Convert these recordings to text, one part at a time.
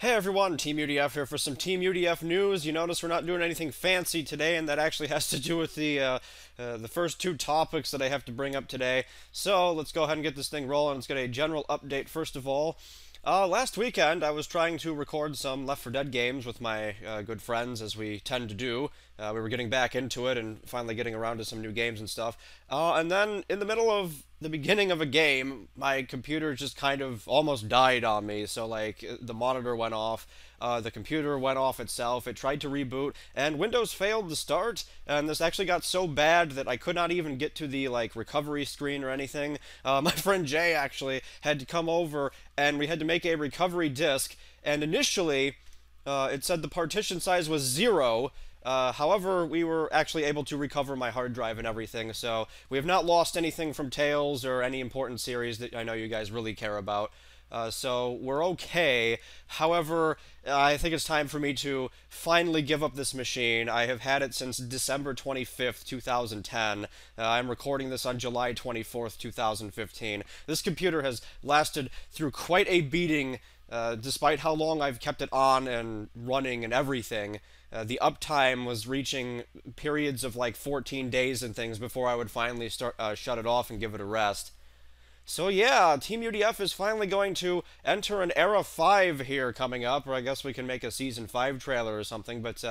Hey everyone, Team UDF here for some Team UDF news. You notice we're not doing anything fancy today, and that actually has to do with the first two topics that I have to bring up today. So let's go ahead and get this thing rolling. Let's get a general update first of all. Last weekend, I was trying to record some Left 4 Dead games with my good friends, as we tend to do. We were getting back into it and finally getting around to some new games and stuff. And then, in the middle of the beginning of a game, my computer just kind of almost died on me. So, like, the monitor went off, the computer went off itself, it tried to reboot, and Windows failed to start. And this actually got so bad that I could not even get to the, like, recovery screen or anything. My friend Jay actually had to come over, and we had to make a recovery disk. And initially, it said the partition size was 0. However, we were actually able to recover my hard drive and everything, so we have not lost anything from Tales or any important series that I know you guys really care about. So we're okay. However, I think it's time for me to finally give up this machine. I have had it since December 25th, 2010. I'm recording this on July 24th, 2015. This computer has lasted through quite a beating, despite how long I've kept it on and running and everything. The uptime was reaching periods of like 14 days and things before I would finally start shut it off and give it a rest. So yeah, Team UDF is finally going to enter an Era 5 here coming up, or I guess we can make a Season 5 trailer or something, but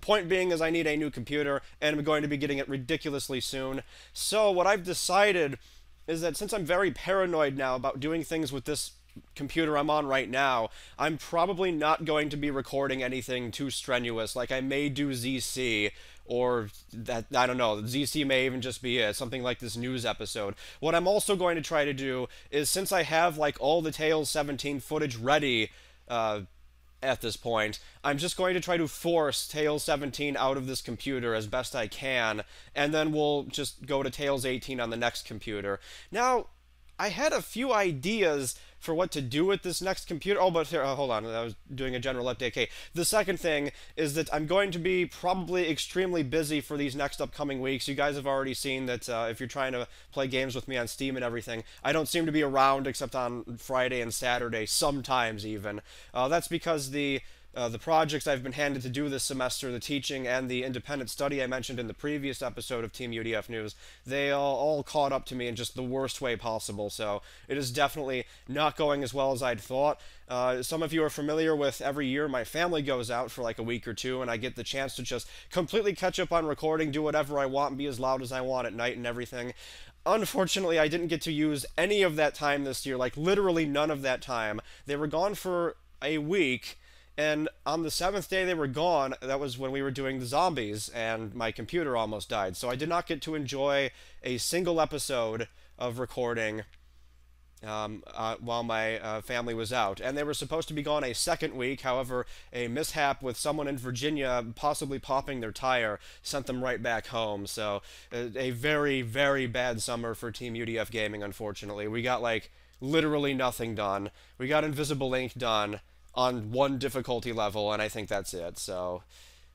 point being is I need a new computer, and I'm going to be getting it ridiculously soon. So what I've decided is that since I'm very paranoid now about doing things with this computer I'm on right now, I'm probably not going to be recording anything too strenuous. Like I may do ZC, or that, I don't know, ZC may even just be it, something like this news episode. What I'm also going to try to do is, since I have like all the Tales 17 footage ready at this point, I'm just going to try to force Tales 17 out of this computer as best I can, and then we'll just go to Tales 18 on the next computer. Now, I had a few ideas for what to do with this next computer. Oh, but here, hold on, I was doing a general update. Okay, the second thing is that I'm going to be probably extremely busy for these next upcoming weeks. You guys have already seen that if you're trying to play games with me on Steam and everything, I don't seem to be around except on Friday and Saturday, sometimes even. That's because the projects I've been handed to do this semester, the teaching and the independent study I mentioned in the previous episode of Team UDF News, they all caught up to me in just the worst way possible, so it is definitely not going as well as I'd thought. Some of you are familiar with every year my family goes out for like a week or two, and I get the chance to just completely catch up on recording, do whatever I want, and be as loud as I want at night and everything. Unfortunately, I didn't get to use any of that time this year, like literally none of that time. They were gone for a week, and on the seventh day they were gone. That was when we were doing the zombies, and my computer almost died. So I did not get to enjoy a single episode of recording while my family was out. And they were supposed to be gone a second week. However, a mishap with someone in Virginia possibly popping their tire sent them right back home. So a very, very bad summer for Team UDF Gaming, unfortunately. We got like literally nothing done. We got Invisible Ink done on one difficulty level, and I think that's it. So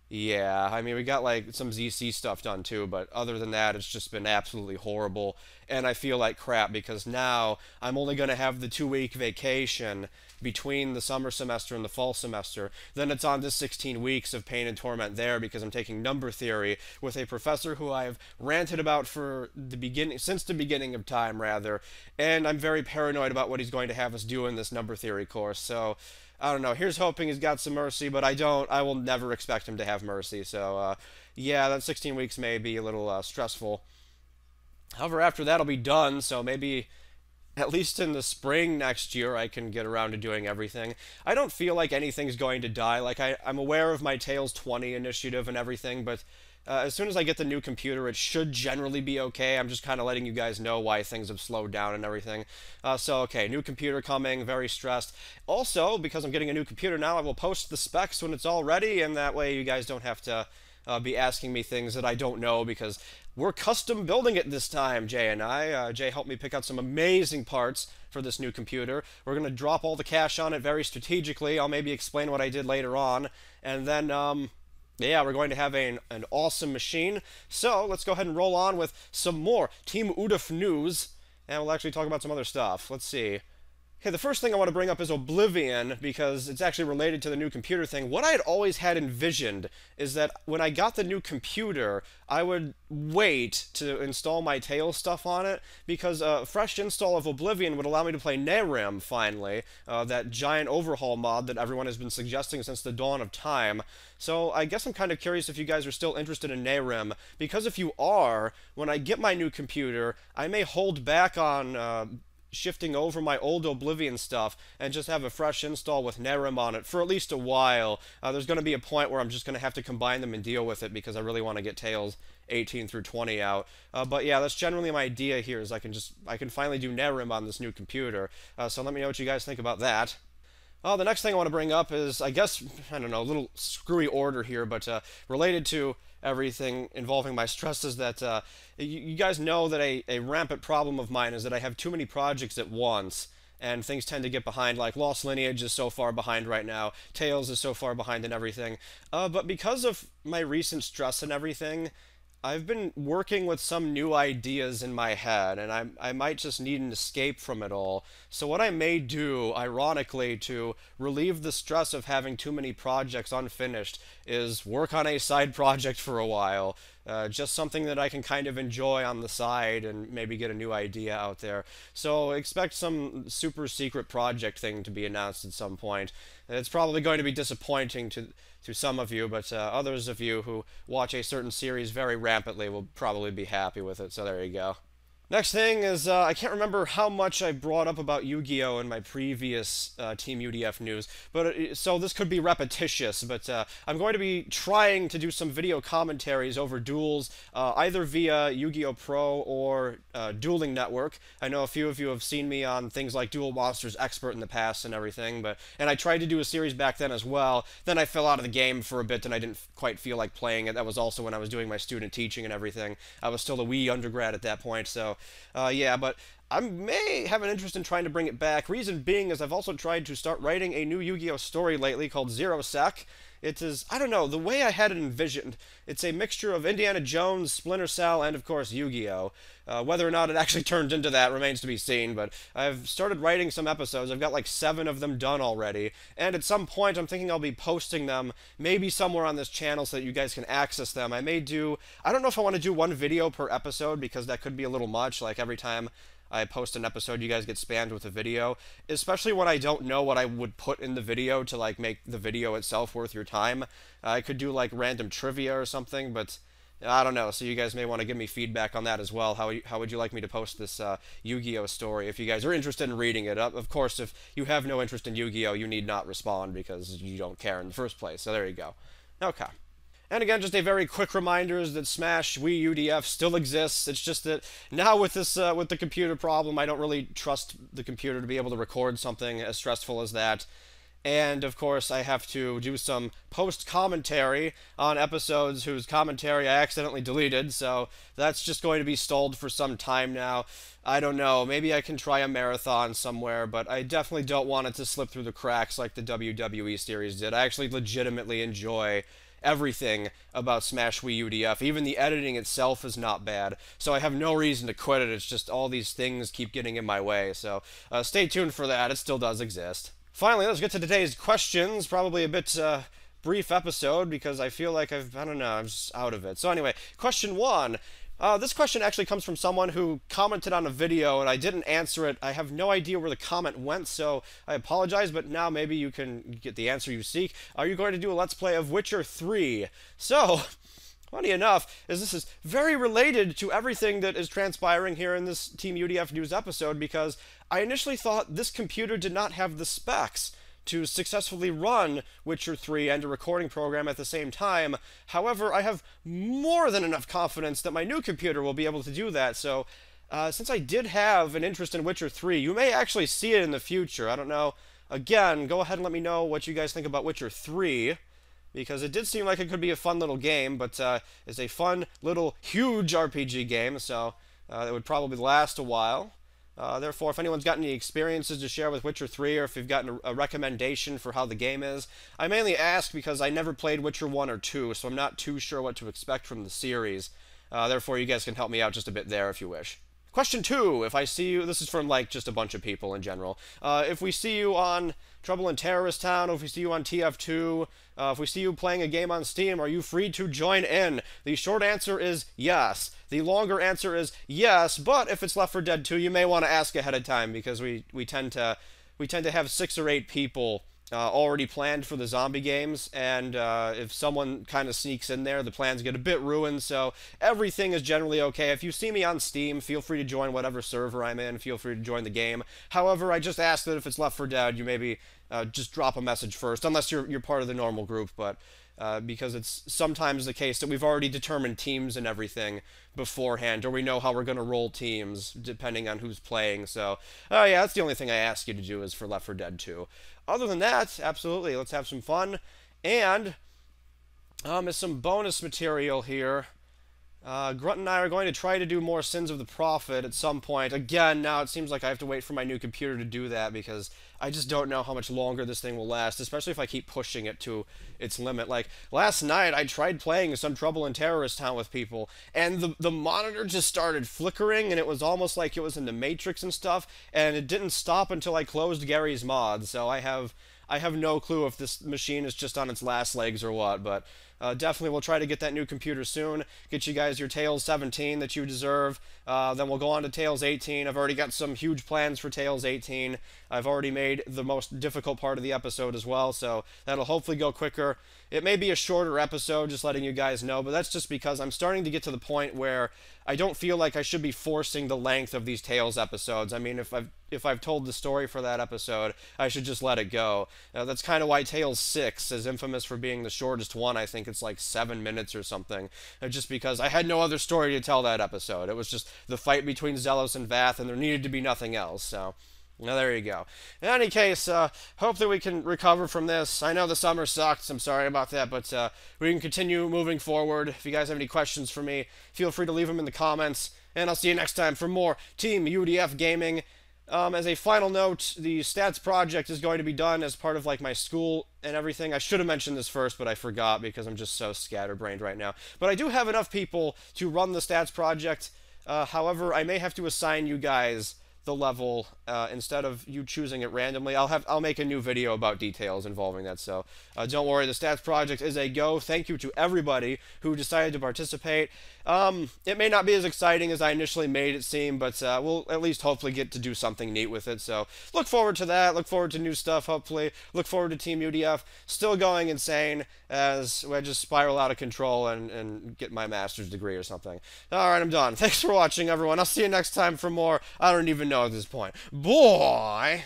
yeah, I mean, we got like some ZC stuff done too, but other than that, it's just been absolutely horrible, and I feel like crap because now I'm only going to have the 2-week vacation between the summer semester and the fall semester. Then it's on to 16 weeks of pain and torment there because I'm taking number theory with a professor who I've ranted about for the beginning, since the beginning of time rather, and I'm very paranoid about what he's going to have us do in this number theory course. So I don't know. Here's hoping he's got some mercy, but I will never expect him to have mercy. So, yeah, that 16 weeks may be a little stressful. However, after that'll be done, so maybe at least in the spring next year I can get around to doing everything. I don't feel like anything's going to die. Like, I'm aware of my Tales 20 initiative and everything, but as soon as I get the new computer, it should generally be okay. I'm just kind of letting you guys know why things have slowed down and everything. So, okay, new computer coming, very stressed. Also, because I'm getting a new computer now, I will post the specs when it's all ready, and that way you guys don't have to be asking me things that I don't know, because we're custom building it this time, Jay and I. Jay helped me pick out some amazing parts for this new computer. We're going to drop all the cash on it very strategically. I'll maybe explain what I did later on, and then, yeah, we're going to have an awesome machine. So let's go ahead and roll on with some more Teamudf news, and we'll actually talk about some other stuff. Let's see. Okay, the first thing I want to bring up is Oblivion, because it's actually related to the new computer thing. What I had always had envisioned is that when I got the new computer, I would wait to install my Tales stuff on it, because a fresh install of Oblivion would allow me to play Nehrim, finally, that giant overhaul mod that everyone has been suggesting since the dawn of time. So I guess I'm kind of curious if you guys are still interested in Nehrim, because if you are, when I get my new computer, I may hold back on shifting over my old Oblivion stuff and just have a fresh install with Nehrim on it for at least a while. There's going to be a point where I'm just going to have to combine them and deal with it because I really want to get Tales 18 through 20 out. But yeah, that's generally my idea here, is I can finally do Nehrim on this new computer. So let me know what you guys think about that. The next thing I want to bring up is, I guess, I don't know, a little screwy order here, but related to everything involving my stress, is that you guys know that a rampant problem of mine is that I have too many projects at once, and things tend to get behind. Like Lost Lineage is so far behind right now, Tales is so far behind and everything. But because of my recent stress and everything, I've been working with some new ideas in my head, and I might just need an escape from it all. So what I may do, ironically, to relieve the stress of having too many projects unfinished, is work on a side project for a while. Just something that I can kind of enjoy on the side and maybe get a new idea out there. So expect some super secret project thing to be announced at some point. It's probably going to be disappointing to some of you, but others of you who watch a certain series very rampantly will probably be happy with it, so there you go. Next thing is, I can't remember how much I brought up about Yu-Gi-Oh! In my previous Team UDF news, but so this could be repetitious, but I'm going to be trying to do some video commentaries over Duels, either via Yu-Gi-Oh! Pro or Dueling Network. I know a few of you have seen me on things like Duel Monsters Expert in the past and everything, and I tried to do a series back then as well. Then I fell out of the game for a bit and I didn't quite feel like playing it. That was also when I was doing my student teaching and everything. I was still a Wii undergrad at that point, so yeah, but I may have an interest in trying to bring it back. Reason being is I've also tried to start writing a new Yu-Gi-Oh! Story lately called Zero Sec. It is, I don't know, the way I had it envisioned, it's a mixture of Indiana Jones, Splinter Cell, and of course Yu-Gi-Oh! Whether or not it actually turned into that remains to be seen, but I've started writing some episodes. I've got like 7 of them done already, and at some point I'm thinking I'll be posting them, maybe somewhere on this channel so that you guys can access them. I don't know if I want to do 1 video per episode, because that could be a little much, like every time I post an episode, you guys get spammed with a video, especially when I don't know what I would put in the video to, like, make the video itself worth your time. I could do, like, random trivia or something, but I don't know, so you guys may want to give me feedback on that as well. How would you like me to post this Yu-Gi-Oh! Story if you guys are interested in reading it? Of course, if you have no interest in Yu-Gi-Oh!, you need not respond because you don't care in the first place, so there you go. Okay. And again, just a very quick reminder is that Smash Wii UDF still exists. It's just that now with this with the computer problem, I don't really trust the computer to be able to record something as stressful as that. And of course, I have to do some post-commentary on episodes whose commentary I accidentally deleted, so that's just going to be stalled for some time now. I don't know, maybe I can try a marathon somewhere, but I definitely don't want it to slip through the cracks like the WWE series did. I actually legitimately enjoy everything about Smash Wii UDF. Even the editing itself is not bad, so I have no reason to quit it. It's just all these things keep getting in my way, so stay tuned for that. It still does exist. Finally, let's get to today's questions. Probably a bit brief episode because I feel like I don't know, I'm just out of it. So anyway, question 1. This question actually comes from someone who commented on a video, and I didn't answer it. I have no idea where the comment went, so I apologize, but now maybe you can get the answer you seek. Are you going to do a Let's Play of Witcher 3? So, funny enough, this is very related to everything that is transpiring here in this Team UDF news episode, because I initially thought this computer did not have the specs to successfully run Witcher 3 and a recording program at the same time. However, I have more than enough confidence that my new computer will be able to do that, so since I did have an interest in Witcher 3, you may actually see it in the future. I don't know. Again, go ahead and let me know what you guys think about Witcher 3, because it did seem like it could be a fun little game, but it's a fun little huge RPG game, so it would probably last a while. Therefore, if anyone's got any experiences to share with Witcher 3, or if you've gotten a recommendation for how the game is, I mainly ask because I never played Witcher 1 or 2, so I'm not too sure what to expect from the series. Therefore, you guys can help me out just a bit there if you wish. Question 2, if I see you, this is from like just a bunch of people in general. If we see you on Trouble in Terrorist Town, or if we see you on TF2, if we see you playing a game on Steam, are you free to join in? The short answer is yes. The longer answer is yes, but if it's Left 4 Dead 2, you may want to ask ahead of time, because we tend to have 6 or 8 people already planned for the zombie games, and if someone kind of sneaks in there, the plans get a bit ruined, so everything is generally okay. If you see me on Steam, feel free to join whatever server I'm in, feel free to join the game. However, I just ask that if it's Left 4 Dead, you maybe just drop a message first, unless you're part of the normal group, but because it's sometimes the case that we've already determined teams and everything beforehand, or we know how we're going to roll teams depending on who's playing. So, yeah, that's the only thing I ask you to do is for Left 4 Dead 2. Other than that, absolutely, let's have some fun. And there's some bonus material here. Grunt and I are going to try to do more Sins of the Prophet at some point. Again, now it seems like I have to wait for my new computer to do that, because I just don't know how much longer this thing will last, especially if I keep pushing it to its limit. Like, last night I tried playing some Trouble in Terrorist Town with people, and the monitor just started flickering, and it was almost like it was in the Matrix and stuff, and it didn't stop until I closed Gary's mod, so I have no clue if this machine is just on its last legs or what, but definitely we'll try to get that new computer soon, get you guys your Tales 17 that you deserve, then we'll go on to Tales 18. I've already got some huge plans for Tales 18. I've already made the most difficult part of the episode as well, so that'll hopefully go quicker. It may be a shorter episode, just letting you guys know, but that's just because I'm starting to get to the point where I don't feel like I should be forcing the length of these Tales episodes. I mean, if I've told the story for that episode, I should just let it go. That's kind of why Tales 6 is infamous for being the shortest one. I think it's like 7 minutes or something, just because I had no other story to tell that episode. It was just the fight between Zelos and Vath, and there needed to be nothing else, so... Now, there you go. In any case, hope that we can recover from this. I know the summer sucked, I'm sorry about that, but we can continue moving forward. If you guys have any questions for me, feel free to leave them in the comments, and I'll see you next time for more Team UDF Gaming. As a final note, the stats project is going to be done as part of like my school and everything. I should have mentioned this first, but I forgot because I'm just so scatterbrained right now. But I do have enough people to run the stats project. However, I may have to assign you guys the level instead of you choosing it randomly. I'll make a new video about details involving that, so don't worry, the stats project is a go. Thank you to everybody who decided to participate. It may not be as exciting as I initially made it seem, but we'll at least hopefully get to do something neat with it, so look forward to that, look forward to new stuff, hopefully, look forward to Team UDF still going insane as I just spiral out of control and get my master's degree or something. Alright, I'm done. Thanks for watching, everyone. I'll see you next time for more. I don't even know at this point. Boy!